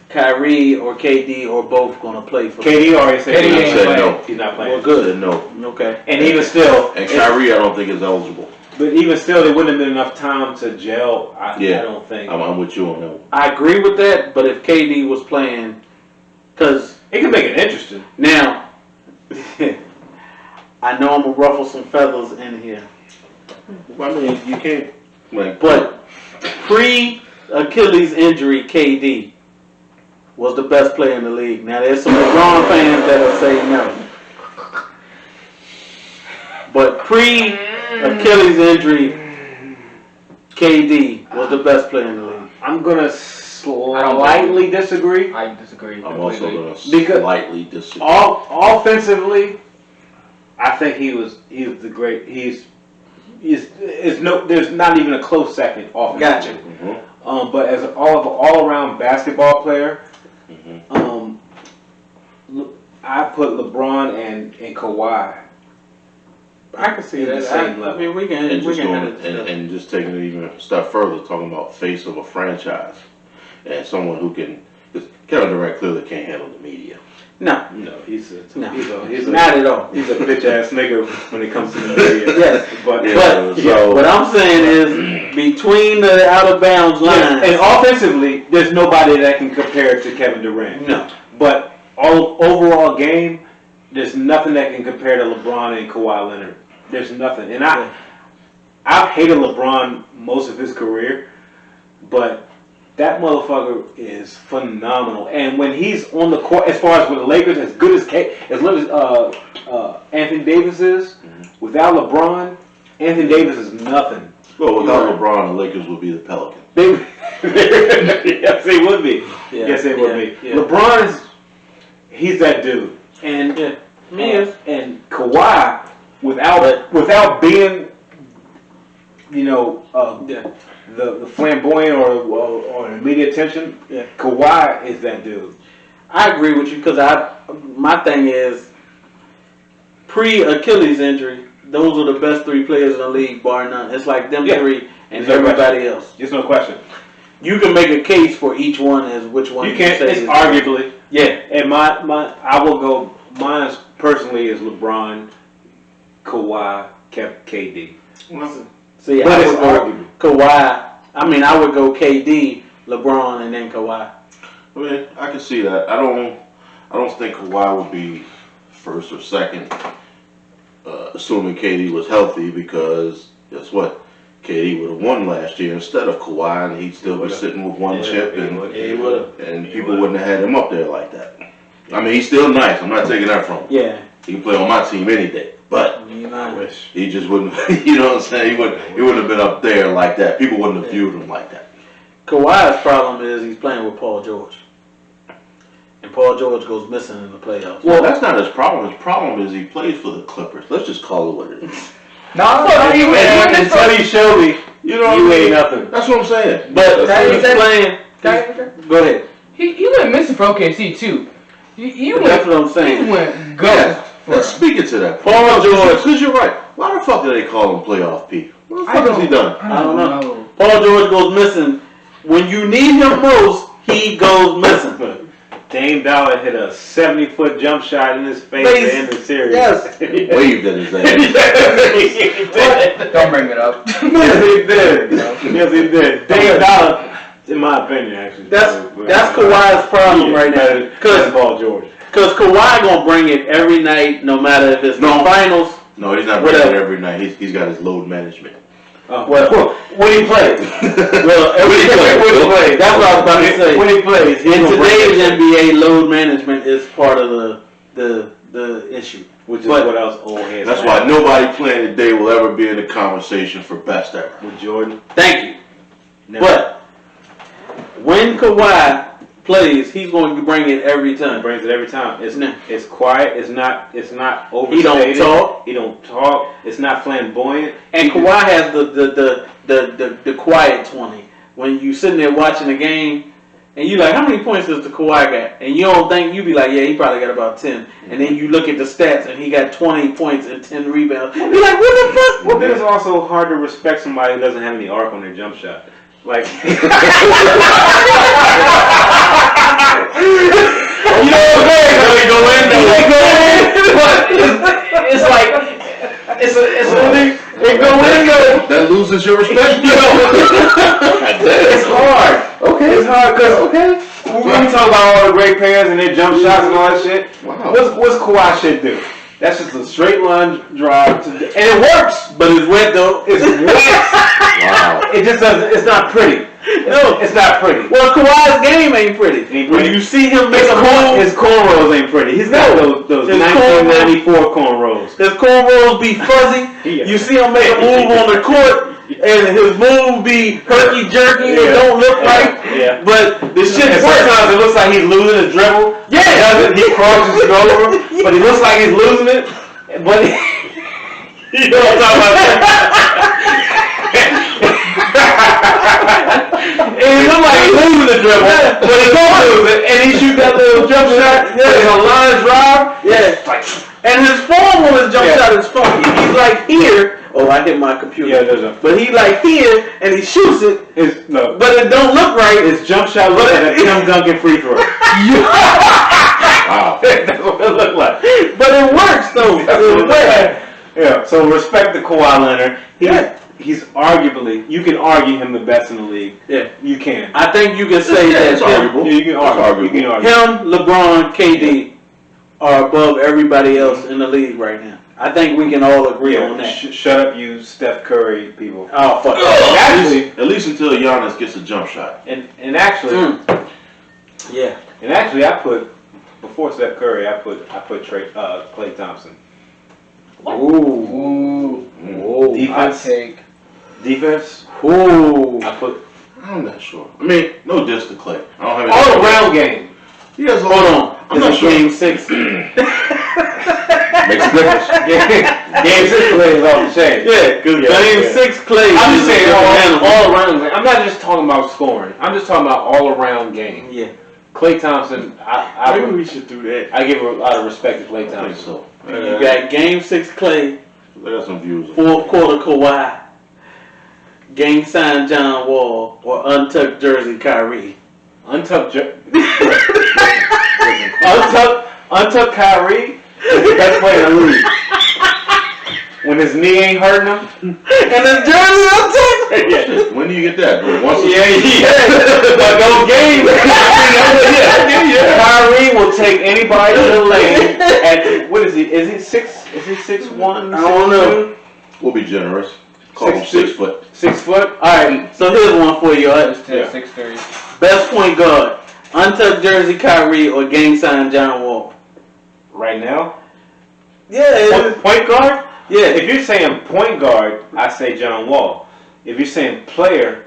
Kyrie or KD or both going to play for KD already said KD he's said not no. playing. He's not playing. Well, good. No. Okay. And even still, And Kyrie, I don't think is eligible. but even still, there wouldn't have been enough time to gel. I don't think. I'm with you on that one. I agree with that, but if KD was playing, because It could make it interesting. now, I know I'm going to ruffle some feathers in here, I mean, you can't. Like, but pre-Achilles injury, KD was the best player in the league. Now, there's some LeBron fans that'll say no. But pre-Achilles injury, KD was the best player in the league. I'm gonna slightly disagree. I disagree. I'm also completely. going to Because- slightly disagree. Offensively, I think he was the great. There's not even a close second offensively. Gotcha. But as an all around basketball player, I put LeBron and Kawhi. I can see In the that. same level. I mean, we can And just have going it. and just taking it even a step further, talking about face of a franchise and someone who can. Because Kevin Durant clearly can't handle the media. No, He's not at all. He's a bitch ass nigga when it comes to the media. Yes, but So what I'm saying is between the out of bounds lines. and offensively, there's nobody that can compare to Kevin Durant. No. But overall game, there's nothing that can compare to LeBron and Kawhi Leonard. There's nothing. And I've hated LeBron most of his career, but that motherfucker is phenomenal. And when he's on the court, as far as with the Lakers, as good as Anthony Davis is, without LeBron, Anthony Davis is nothing. well, without LeBron, the Lakers would be the Pelicans. Yes, they would be. Yeah, Yes, they would be. yeah. LeBron he's that dude. And and Kawhi, without being, the flamboyant or media attention, Kawhi is that dude. I agree with you because my thing is pre-Achilles injury, those are the best three players in the league, bar none. It's like them three and There's no everybody else. There's no question. You can make a case for each one as which one You can't. say It's is arguably. Yeah. And I will go. Mine personally is LeBron, Kawhi, KD. See, But I it's would go arguable. Kawhi. I mean, I would go KD, LeBron, and then Kawhi. I mean, I can see that. I don't think Kawhi would be first or second, assuming KD was healthy, because guess what? KD would have won last year instead of Kawhi, and he'd still be sitting with one chip, and people wouldn't have had him up there like that. I mean, he's still nice. I'm not taking that from him. Yeah. He can play on my team any day, but I wish. he just wouldn't. You know what I'm saying? He wouldn't have been up there like that. People wouldn't have viewed him like that. Kawhi's problem is he's playing with Paul George. And Paul George goes missing in the playoffs. Well, that's not his problem. His problem is he plays for the Clippers. Let's just call it what it is. Until you show me, You know, you ain't nothing. That's what I'm saying. But he's playing. Go ahead. He went missing for OKC too. That's what I'm saying. He went Yeah, ghost. let's speak it to that. Paul George. Because you're right. Why the fuck do they call him playoff P? What the fuck has he done? I don't know. Paul George goes missing. When you need him most, he goes missing. Dame Dollar hit a 70-foot jump shot in his face to end the series. Yes. Waved at his ass. Don't bring it up. Yes, he did. Yes, he did. Dame Dollar, in my opinion, actually. That's Kawhi's problem right now. Because Paul George. Because Kawhi gonna bring it every night, no matter if it's the finals. No, he's not bringing it every night. He's got his load management. Well, when he plays. Well, When he plays. That's what I was about to say. When he plays. In today's NBA, load management is part of the issue. Which is what else old heads. That's why nobody playing today will ever be in the conversation for best ever. With Jordan. Thank you. Never. But when Kawhi plays, he's going to bring it every time. He brings it every time. It's quiet. It's not overstated. He don't talk. It's not flamboyant. And Kawhi has the quiet 20. When you sitting there watching the game, and you like, how many points does the Kawhi got? And you don't think, you be like, yeah, he probably got about 10. And then you look at the stats, and he got 20 points and 10 rebounds. You're like, what the fuck? Well, it's also hard to respect somebody who doesn't have any arc on their jump shot. Like, you know what I'm saying? It's like, it go in. That loses your respect. It's hard. Okay. It's hard because when we talk about all the great players and their jump shots and all that shit, Wow. what's Kawhi shit do? That's just a straight line drive, and it works, but it's wet though. It's wet. Wow. It just doesn't. It's not pretty. No, it's not pretty. Well, Kawhi's game ain't pretty. When you see him make a move, His cornrows ain't pretty. He's got those 1994 cornrows. his cornrows be fuzzy. Yeah. You see him make a move on the court, and his move be herky-jerky and don't look right. Yeah. But the shit And works. sometimes it looks like he's losing his dribble. Yeah. He crosses it over, but he looks like he's losing it. But you know what I'm talking about? It look like he's losing the dribble, but he don't lose it, and he shoot that little jump shot. There's a line drive. Yeah. And his form on his jump shot is funky. He's like here. Oh, I hit my computer. Yeah, there's a. But he like here, and he shoots it. No, but it don't look right. His jump shot looks like a Tim Duncan free throw. Wow. That's what it looked like. But it works though. Yeah. So respect the Kawhi Leonard. He's arguably, you can argue him the best in the league. Yeah, you can. I think you can say that. It's arguable. Yeah, you can argue. You can argue. Him, LeBron, KD are above everybody else in the league right now. I think we can all agree on that. Shut up, you Steph Curry people. Oh fuck. Actually, at least until Giannis gets a jump shot. And actually, I put before Steph Curry, I put Klay Thompson. Ooh. Defense. Defense. Ooh. I'm not sure. I mean, no diss to Klay. I don't have any. All around game. He has Hold on. I'm not sure. Game 6. Makes a difference. Game 6 Klay is off the chain. Yeah, because Game 6 Klay. I'm just saying all around. I'm not just talking about scoring. I'm just talking about all around game. Yeah. Klay Thompson. Maybe we should do that. I give a lot of respect to Klay I Thompson. think so. You got Game 6 Klay. I got some views. Fourth quarter Kauai. Game signed John Wall or untucked jersey Kyrie. Untucked Kyrie is the best player in the league. When his knee ain't hurting him, and his jersey untucked. When do you get that? Once but those games, Kyrie will take anybody to the lane. At what is he? Is he 6? Is he 6'1"? I don't know. We'll be generous. Call him 6 foot. 6 foot. All right. So here's one for you. 6'3". Best point guard: untucked jersey Kyrie or game signed John Wall. Right now. Yeah. Point guard. Yeah. If you're saying point guard, I say John Wall. If you're saying player,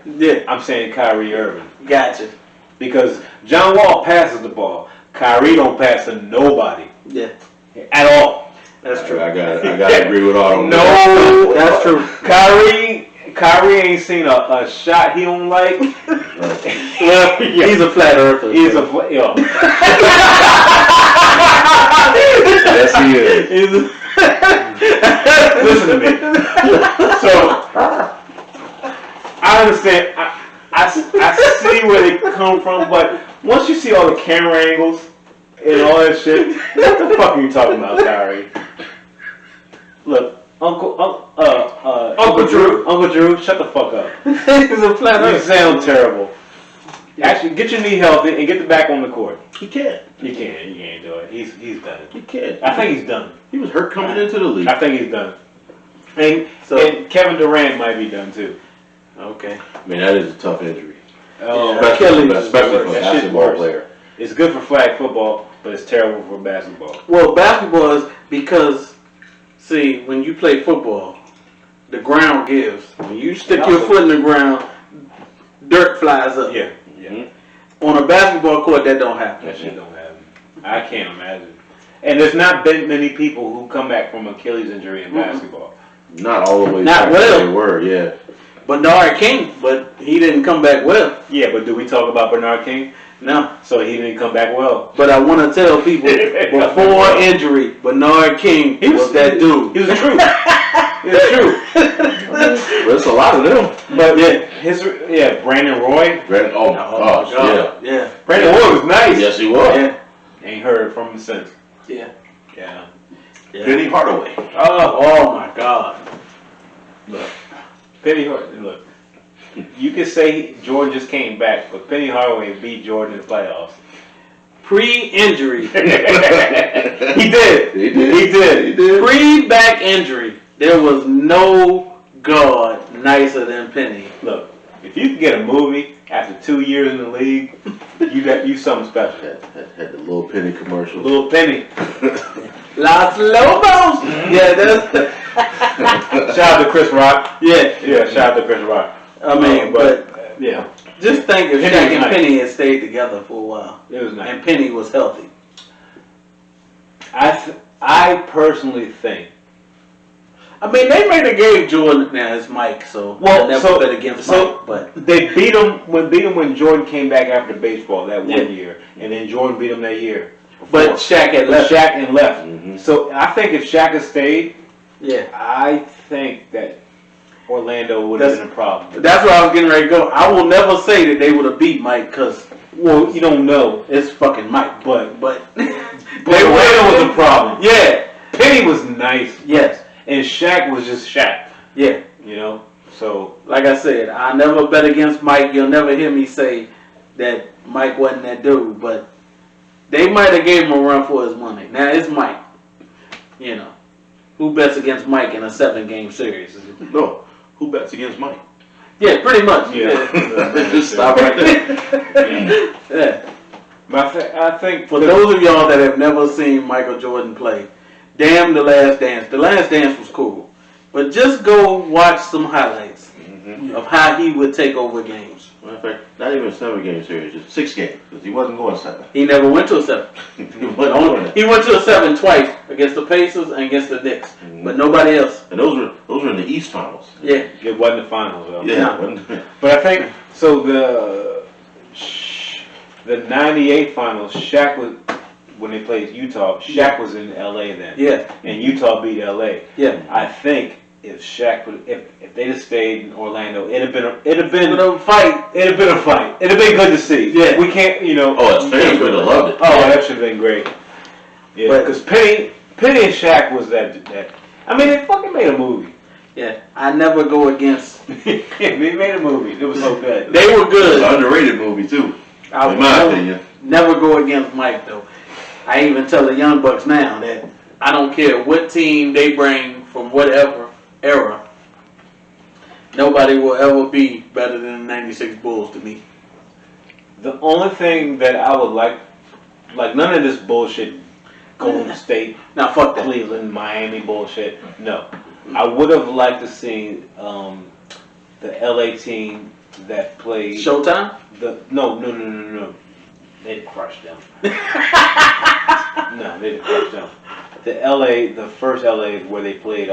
I'm saying Kyrie Irving. Gotcha. Because John Wall passes the ball. Kyrie don't pass to nobody. Yeah. At all. That's true. I gotta agree with all of them. No, that's true. Kyrie ain't seen a shot he don't like. Well, he's a flat earther. He's a Yes, he is. Listen to me. So I understand. I see where they come from, but once you see all the camera angles and all that shit, what the fuck are you talking about, Kyrie? Look, Uncle Drew, shut the fuck up. He's a flat earther. You sound terrible. Actually, get your knee healthy and get the back on the court. He can't. You can't do it. He's done. He can't. I think he's done. He was hurt coming into the league. I think he's done. And Kevin Durant might be done too. Okay. I mean, that is a tough injury. Especially for a basketball player. It's good for flag football, but it's terrible for basketball. Well, basketball is because, see, when you play football, the ground gives. When you stick your foot in the ground, dirt flies up. Yeah. On a basketball court, that don't happen. That shit don't happen. I can't imagine. And there's not been many people who come back from Achilles injury in basketball. Not all the way. Not back well. They were, yeah. Bernard King, but he didn't come back well. Yeah, but do we talk about Bernard King? No. So he didn't come back well. But I want to tell people, before injury, Bernard King was that dude. He was the truth. He was the truth. There's a lot of them. But Brandon Roy. Yeah. Brandon Roy was nice. Yes, he was. Yeah. Ain't heard from him since. Yeah. Penny Hardaway. Oh my God. Look, Penny Hardaway. Look, you could say Jordan just came back, but Penny Hardaway beat Jordan in the playoffs. Pre-injury. He did. Pre-back injury. There was no guard nicer than Penny. Look, if you can get a movie after 2 years in the league, you something special. Had the little Penny commercial. Little Penny. Los Lobos. Yeah, that's. Shout out to Chris Rock. Yeah. Shout out to Chris Rock. I mean, but yeah. just think if Penny Shaq was and nice. Penny had stayed together for a while, It was nice. and Penny was healthy. I personally think I mean, they might have gave Jordan. Now it's Mike, so Well, I never bet against Mike. But they beat him when Jordan came back after baseball that one year, and then Jordan beat him that year. but Shaq had left. Shaq and left. Mhm. So I think if Shaq had stayed, Yeah, I think that Orlando would have been a problem. that's where I was getting ready to go. I will never say that they would have beat Mike because Well, you don't know, it's fucking Mike. but Orlando was a problem. Yeah. Penny was nice, Yes. and Shaq was just Shaq. Yeah. You know, so Like I said, I never bet against Mike. You'll never hear me say that Mike wasn't that dude, but they might have gave him a run for his money. Now it's Mike. You know, who bets against Mike in a 7-game series? No, who bets against Mike? Yeah, pretty much. yeah. Just stop right there. Yeah. But I think For those of y'all that have never seen Michael Jordan play, damn The Last Dance. The Last Dance was cool. But just go watch some highlights of how he would take over games. Matter of fact, not even a 7-game series, just 6 games, because he wasn't going 7. He never went to a 7. He wasn't going that. He went to a 7 twice against the Pacers and against the Knicks, but nobody else. And those were in the East Finals. Yeah. it wasn't the finals, though. Yeah. But I think so. The '98 finals, Shaq was when they played Utah. Shaq was in LA then. Yeah. And Utah beat LA. Yeah. I think if Shaq would, if they'd have stayed in Orlando, it'd have been A fight. It'd have been a fight. It'd have been good to see. Yeah. We can't, you know. Oh, as fans would have loved it. Oh, that should have been great. Yeah. But- Because Penny and Shaq was that. I mean, they fucking made a movie. Yeah. I never go against. They made a movie. It was so good. They were It's good. an underrated movie, too, I in would my never, opinion. never go against Mike, though. I even tell the Young Bucks now that I don't care what team they bring from whatever era. Nobody will ever be better than the 96 Bulls to me. The only thing that I would like none of this bullshit, Golden State, Now, fuck that. Cleveland, Miami bullshit. No, I would have liked to see the LA team that played Showtime? No. They didn't crush them. No, they didn't crush them. The first LA where they played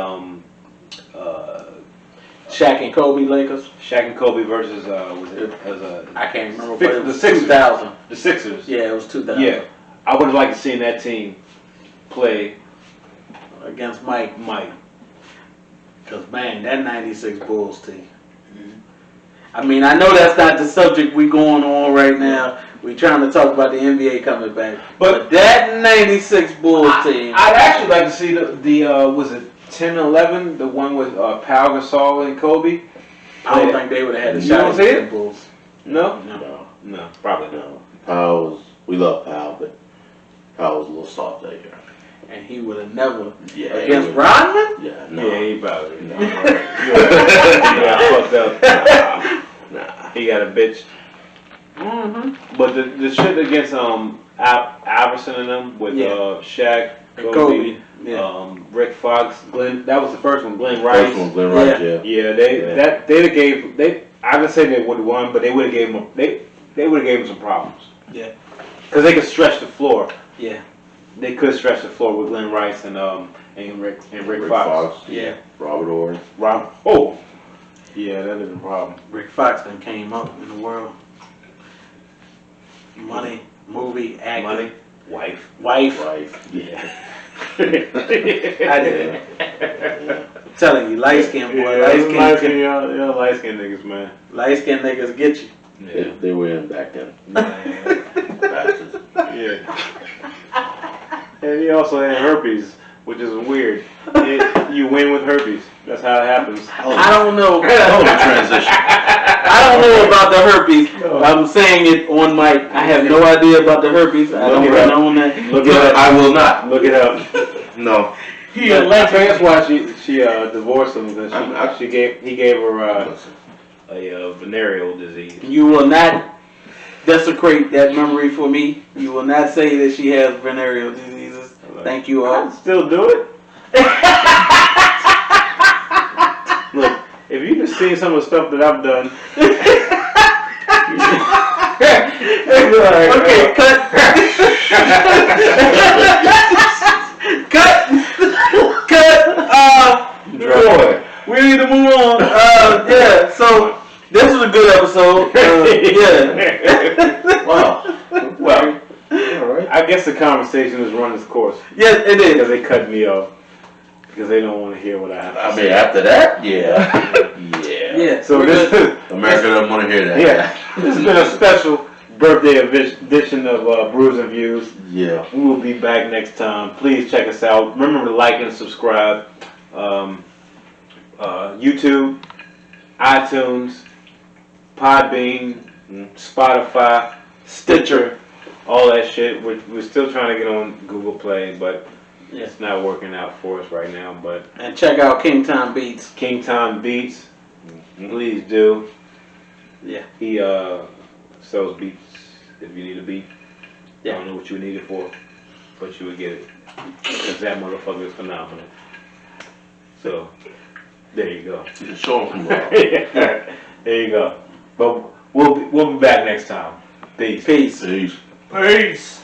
Shaq and Kobe Lakers? Shaq and Kobe versus I can't remember. Six- But it was the Sixers. 2000. the Sixers. Yeah, it was 2000. Yeah, I would have liked to see that team play Against Mike. Because, man, that 96 Bulls team. I mean, I know that's not the subject we going on right now. We trying to talk about the NBA coming back. But that 96 Bulls team. I'd actually like to see the was it 10-11, the one with Pau Gasol and Kobe? I don't think they would have had a You shot don't at see the it? Bulls. No? No, Probably not. no. Powell we love Powell, but Powell was a little soft that year. And he would have never. Yeah. Against Rodman? Yeah, no. Yeah, he probably. No. He got fucked up. Nah. He got a bitch. Mm-hmm. But the shit against Iverson and them with Shaq, And Kobe, Yeah. Rick Fox, Glenn. That was the first one. Glenn Rice. First one, Glenn Rice, yeah. Yeah, they'd have gave they. I would say they would have won, but they would have gave them they would have gave them some problems. Yeah. Because they could stretch the floor. Yeah. They could stretch the floor with Glenn Rice and Rick Fox. Yeah. Robert Horry. Oh. Yeah, that is a problem. Rick Fox then came up in the world. Money, movie, acting. Money, wife. Wife. Yeah. I did. I'm telling you, light skinned boy, light skinned light skinned niggas, man. niggas get you. They were in back then. Bastards. Yeah. And he also had herpes, which is weird. You win with herpes. That's how it happens. I don't know. Hell of a transition. I don't know about the herpes. I'm saying it on mic. I have no idea about the herpes. I don't know that. Look it up. I will not. Look it up. No. That's why she divorced him because he gave her a venereal disease. You will not desecrate that memory for me. You will not say that she has venereal diseases. Thank you all. I'd still do it. Look, if you just seen some of the stuff that I've done. Okay, cut. Cut. Drug Wow. Well, All right. I guess the conversation has run its course Yes, it because is. they cut me off because they don't want to hear what I have to I say. mean, after that, yeah. Yeah. So we're this good. America doesn't want to hear that. yeah, this has been a special birthday edition of Brews and Views. Yeah. We will be back next time. Please check us out. Remember to like and subscribe. YouTube, iTunes, Podbean, Spotify, Stitcher, all that shit. We're still trying to get on Google Play, but it's not working out for us right now. But And check out King Tom Beats. King Tom Beats, please do. Yeah. He sells beats if you need a beat. I don't know what you would need it for, but you would get it. Because that motherfucker is phenomenal. So, there you go. You can show them from There you go. But we'll be back next time. Peace. Peace. Peace. Peace.